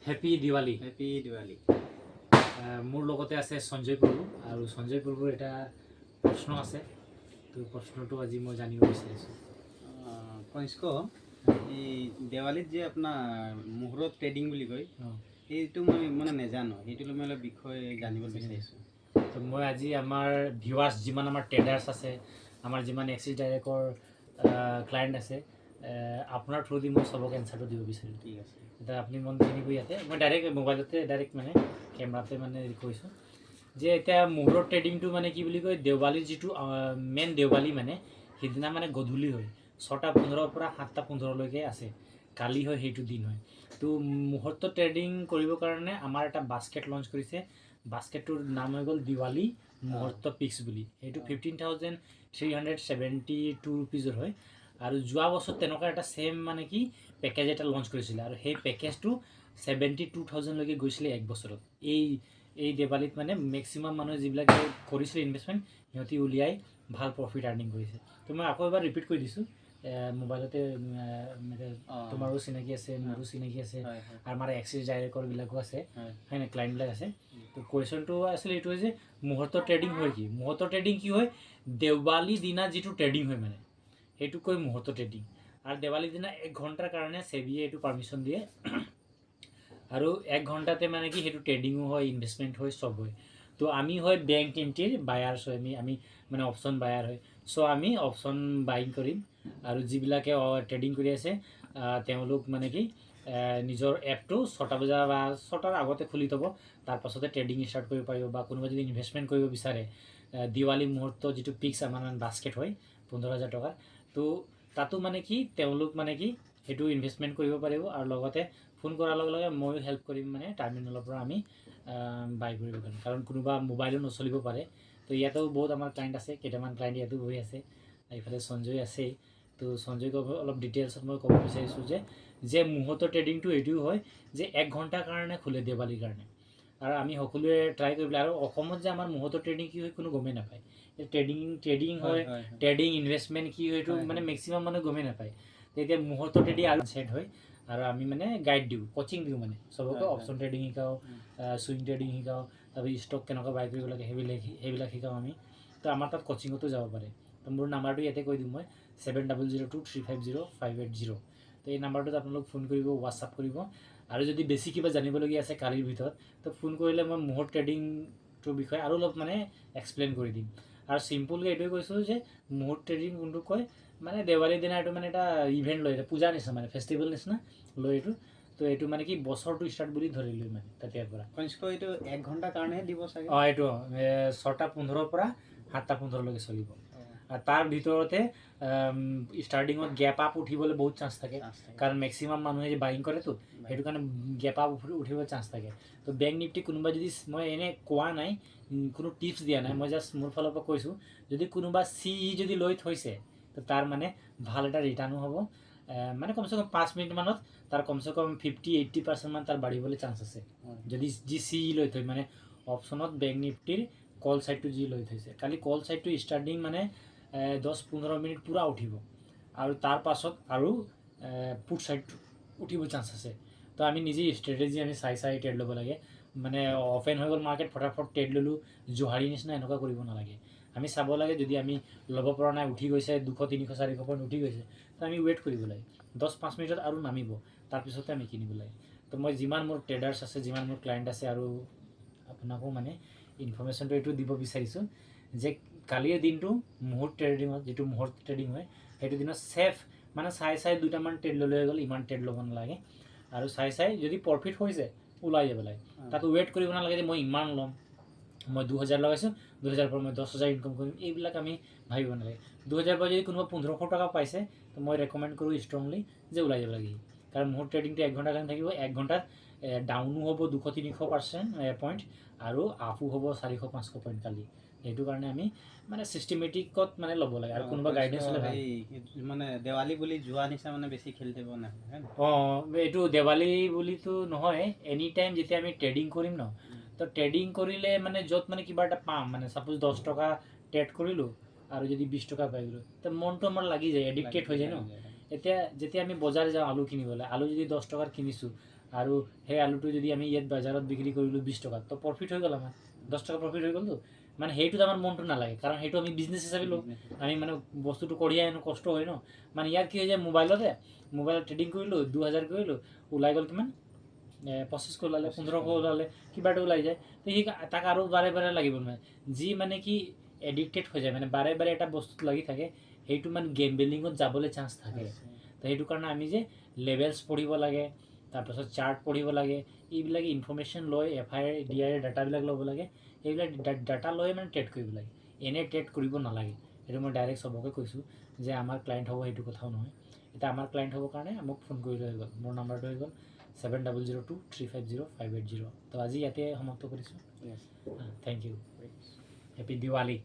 Happy Diwali. Happy Diwali. মোৰ লগতে আছে সঞ্জয় প্ৰভু, আৰু সঞ্জয় প্ৰভুৰ এটা প্ৰশ্ন আছে, তো প্ৰশ্নটো আজি মই জানিব বিচাৰিছোঁ। কনিষ্ক, এই দেৱালীত যে আপোনাৰ মুহূৰ্ত ট্ৰেডিং বুলি কয়, সেইটো মই মানে নাজানো, সেইটো মই অলপ বিষয়ে জানিব বিচাৰিছোঁ। তো মই আজি আমাৰ ভিউৱাৰ্ছ যিমান আমাৰ ট্ৰেডাৰ্ছ আছে, আমাৰ যিমান এক্সিছ ডাইৰেক্টৰ ক্লায়েণ্ট আছে, আপোনাৰ থ্ৰুদি মই চবক এনচাৰটো দিব বিচাৰিম। ঠিক আছে। এতিয়া আপুনি মন কিনিব ইয়াতে, মই ডাইৰেক্ট মোবাইলতে ডাইৰেক্ট মানে কেমেৰাতে মানে কৈছোঁ যে এতিয়া মুহূৰ্ত ট্ৰেডিংটো মানে কি বুলি কয়, দেৱালীৰ যিটো মেইন দেৱালী মানে সেইদিনা মানে গধূলি হয়, 6:15 পৰা 7:15লৈকে আছে, কালি হয় সেইটো দিন হয়। তো মুহূৰ্ত ট্ৰেডিং কৰিবৰ কাৰণে আমাৰ এটা বাস্কেট লঞ্চ কৰিছে। বাস্কেটটোৰ নাম হৈ গ'ল দিৱালী মুহূৰ্ত পিক্স বুলি। সেইটো 15,372 ৰুপিজৰ হয়। আৰু যোৱা বছৰ তেনেকুৱা এটা ছেম মানে কি পেকেজ এটা লঞ্চ কৰিছিলে, আৰু সেই পেকেজটো 72,000লৈকে গৈছিলে এক বছৰত। এই দেৱালীত মানে মেক্সিমাম মানুহে যিবিলাকে কৰিছিলে ইনভেষ্টমেণ্ট, সিহঁতি উলিয়াই ভাল প্ৰফিট আৰ্নিং কৰিছে। তো মই আকৌ এবাৰ ৰিপিট কৰি দিছোঁ, মোবাইলতে তোমাৰো চিনাকি আছে, মোৰো চিনাকি আছে, আৰু আমাৰ এক্সিছ ডাইৰেক্টৰবিলাকো আছে, হয়নে, ক্লাইণ্টবিলাক আছে। তো কুৱেশ্যনটো আছিলে এইটোৱে যে মুহূৰ্ত ট্ৰেডিং হয় কি? মুহূৰ্ত ট্ৰেডিং কি হয়? দেৱালী দিনা যিটো ট্ৰেডিং হয় মানে সেইটোক কয় মুহূৰ্ত ট্ৰেডিং। আৰু দেৱালীৰ দিনা 1 ঘণ্টাৰ কাৰণে সেবিয়ে এইটো পাৰ্মিশ্যন দিয়ে, আৰু 1 ঘণ্টাতে মানে কি সেইটো ট্ৰেডিঙো হয়, ইনভেষ্টমেণ্ট হয়, চব হয়। তো আমি হয় বেংক এণ্ট্ৰিৰ বায়াৰ্ছ হয়, আমি মানে অপশ্যন বায়াৰ হয়। চ' আমি অপশ্যন বাইং কৰিম, আৰু যিবিলাকে ট্ৰেডিং কৰি আছে তেওঁলোক মানে কি নিজৰ এপটো 6টা বজা বা 6টাৰ আগতে খুলি থ'ব, তাৰপাছতে ট্ৰেডিং ষ্টাৰ্ট কৰিব পাৰিব। বা কোনোবা যদি ইনভেষ্টমেণ্ট কৰিব বিচাৰে, দিৱালী মুহূৰ্ত যিটো পিক্স আমাৰ বাস্কেট হয় 15,000 টকাৰ, তো তাতো মানে কি তেওঁলোক মানে কি সেইটো ইনভেষ্টমেণ্ট কৰিব পাৰিব। আৰু লগতে ফোন কৰাৰ লগে লগে ময়ো হেল্প কৰিম, মানে টাৰ্মিনেলৰ পৰা আমি বাই কৰিব পাৰিম, কাৰণ কোনোবা মোবাইলো নচলিব পাৰে। তো ইয়াতো বহুত আমাৰ ক্লাইণ্ট আছে, কেইটামান ক্লাইণ্ট ইয়াতো বহি আছে, এইফালে সঞ্জয় আছেই। তো সঞ্জয়ক অলপ ডিটেইলছত মই ক'ব বিচাৰিছোঁ যে মুহূৰ্ত ট্ৰেডিংটো এইটোও হয় যে 1 ঘণ্টাৰ কাৰণে খোলে দেৱালীৰ কাৰণে। আৰু আমি সকলোৱে ট্ৰাই কৰিবলৈ, আৰু অসমত যে আমাৰ মুহূৰ্ত ট্ৰেডিং কি হয় কোনো গমেই নাপায়। ট্ৰেডিং হয়, ট্ৰেডিং ইনভেষ্টমেণ্ট কি হয় এইটো মানে মেক্সিমাম মানুহে গমেই নাপায়। তেতিয়া মুহূৰ্ত ট্ৰেডিং আৰু ছেট হয়, আৰু আমি মানে গাইড দিওঁ, কোচিং দিওঁ, মানে চবকে অপশ্যন ট্ৰেডিং শিকাওঁ, চুইং ট্ৰেডিং শিকাওঁ, তাৰপিছত ষ্টক কেনেকুৱা বাই কৰিব লাগে সেইবিলাক শিকাওঁ আমি। তো আমাৰ তাত কোচিঙতো যাব পাৰে। তো মোৰ নাম্বাৰটো ইয়াতে কৈ দিওঁ মই, 7002350580। তো এই নাম্বাৰটোত আপোনালোক ফোন কৰিব, হোৱাটছআপ কৰিব, আৰু যদি বেছি কিবা জানিবলগীয়া আছে কালিৰ ভিতৰত, তো ফোন কৰিলে মই মুহূৰ্ত ট্ৰেডিংটোৰ বিষয়ে আৰু অলপ মানে এক্সপ্লেইন কৰি দিম। আৰু চিম্পুলকৈ এইটোৱে কৈছোঁ যে মুহূৰ্ত ট্ৰেডিং কোনটো কয়, মানে দেৱালীৰ দিনা এইটো মানে এটা ইভেণ্ট লৈ, পূজাৰ নিচিনা, মানে ফেষ্টিভেল নিচিনা লৈ এইটো। তো এইটো মানে কি বছৰটো ষ্টাৰ্ট বুলি ধৰি লৈ, মানে তেতিয়াৰ পৰা। কনিষ্ক, এইটো 1 ঘণ্টাৰ কাৰণেহে দিব চাগে? এইটো 6:15 পৰা 7:15লৈকে চলিব। আৰু তাৰ ভিতৰতে ষ্টাৰ্টিঙত গেপ আপ উঠিবলৈ বহুত চান্স থাকে, কাৰণ মেক্সিমাম মানুহে যে বাইং কৰেতো, সেইটো কাৰণে গেপ আপ উঠিবলৈ চান্স থাকে। তো বেংক নিফ্টি কোনোবা যদি, মই এনেই কোৱা নাই, কোনো টিপছ দিয়া নাই, মই জাষ্ট মোৰ ফালৰ পৰা কৈছোঁ, যদি কোনোবা যদি লৈ থৈছে, তো তাৰ মানে ভাল এটা ৰিটাৰ্ণো হ'ব, মানে কমচে কম 5 মিনিটমানত তাৰ কমচে কম 50-80% মান তাৰ বাঢ়িবলৈ চান্স আছে, যদি যি লৈ থয়, মানে অপশ্যনত বেংক নিফ্টিৰ কল ছাইডটো যি লৈ থৈছে। খালি কল ছাইডটো ষ্টাৰ্টিং মানে 10-15 মিনিট পূৰা উঠিব, আৰু তাৰ পাছত আৰু পুট ছাইড উঠিব চান্স আছে। তো আমি নিজে ষ্ট্ৰেটেজি আমি চাই ট্ৰেড ল'ব লাগে, মানে অপেন হৈ গ'ল মাৰ্কেট, ফটাফট ট্ৰেড ল'লোঁ, জোহাৰি নিচিনা এনেকুৱা কৰিব নালাগে। আমি চাব লাগে, যদি আমি ল'ব পৰা নাই, উঠি গৈছে 200-300-400 পইণ্ট উঠি গৈছে, তো আমি ৱেইট কৰিব লাগে, 10-5 মিনিটত আৰু নামিব, তাৰপিছতে আমি কিনিব লাগে। তো মই যিমান মোৰ ট্ৰেডাৰ্ছ আছে, যিমান মোৰ ক্লাইণ্ট আছে, আৰু আপোনাকো মানে ইনফৰ্মেশ্যনটো এইটো দিব বিচাৰিছোঁ যে কালিৰ দিনটো মুহূৰ্ত ট্ৰেডিঙত, যিটো মুহূৰ্ত ট্ৰেডিং হয়, সেইটো দিনত ছেফ, মানে চাই দুটামান ট্ৰেড ল'লে হৈ গ'ল, ইমান ট্ৰেড ল'ব নালাগে। আৰু চাই যদি প্ৰফিট হৈছে ওলাই যাব লাগে, তাত ৱেইট কৰিব নালাগে যে মই ইমান ল'ম, মই 2,000 লগাইছোঁ, 2,000 পৰা মই 10,000 ইনকাম কৰিম, এইবিলাক আমি ভাবিব নালাগে। 2,000 পৰা যদি কোনোবা 1,500 টকা পাইছে, তো মই ৰেকমেণ্ড কৰোঁ ষ্ট্ৰংলি যে ওলাই যাব লাগে, কাৰণ মুহূৰ্ত ট্ৰেডিংটো 1 ঘণ্টাৰ কাৰণে থাকিব। 1 ঘণ্টাত ডাউনো হ'ব 200-300% পইণ্ট, আৰু আপো হ'ব 400-500 পইণ্ট কালি। সেইটো কাৰণে আমি মানে চিষ্টেমেটিকত মানে ল'ব লাগে, আৰু কোনোবা গাইডেঞ্চ হ'লে ভাল। মানে দেৱালী বুলি যোৱা নিচিনা মানে বেছি খেলি থাকিব নালাগে। এইটো দেৱালী বুলিতো নহয়, এনি টাইম যেতিয়া আমি ট্ৰেডিং কৰিম ন, তো ট্ৰেডিং কৰিলে মানে য'ত মানে কিবা এটা পাম, মানে ছাপ'জ 10 টকা ট্ৰেড কৰিলোঁ, আৰু যদি 20 টকা পাই গ'লোঁ, তো মনটো আমাৰ লাগি যায়, এডিক্টেড হৈ যায় ন। এতিয়া যেতিয়া আমি বজাৰ যাওঁ আলু কিনিবলৈ, আলু যদি 10 টকাৰ কিনিছোঁ আৰু সেই আলুটো যদি আমি ইয়াত বজাৰত বিক্ৰী কৰিলোঁ 20 টকাত, তো প্ৰফিট হৈ গ'ল আমাৰ 10 টকা প্ৰফিট হৈ গ'লতো। মানে সেইটোত আমাৰ মনটো নালাগে, কাৰণ সেইটো আমি বিজনেছ হিচাপে লওঁ, আমি মানে বস্তুটো কঢ়িয়াই আনো, কষ্ট হয় ন। মানে ইয়াৰ কি হৈ যায়, মোবাইলত ট্ৰেডিং কৰিলোঁ 2000 কৰিলোঁ, ওলাই গ'ল কিমান 2500 ওলালে, 1500 ওলালে, কিবা এটা ওলাই যায়। তো সি তাক আৰু বাৰে বাৰে লাগিব নহয়। যি মানে কি এডিক্টেড হৈ যায়, মানে বাৰে বাৰে এটা বস্তুত লাগি থাকে, সেইটো মানে গেমবেলিঙত যাবলৈ চান্স থাকে। তো সেইটো কাৰণে আমি যে লেভেলছ পঢ়িব লাগে, তাৰপাছত চাৰ্ট পঢ়িব লাগে, এইবিলাক ইনফৰ্মেশ্যন লৈ FIR DIR ডাটাবিলাক ল'ব লাগে, এইবিলাক ডাটা লৈ মানে ট্ৰেড কৰিব লাগে, এনেই ট্ৰেড কৰিব নালাগে। সেইটো মই ডাইৰেক্ট চবকে কৈছোঁ যে আমাৰ ক্লাইণ্ট হ'ব সেইটো কথাও নহয়। এতিয়া আমাৰ ক্লাইণ্ট হ'বৰ কাৰণে মোক ফোন কৰিলে হৈ গ'ল, মোৰ নাম্বাৰটো হৈ গ'ল 7002350580। তো আজি ইয়াতে সমাপ্ত কৰিছোঁ। Thank you, happy Diwali.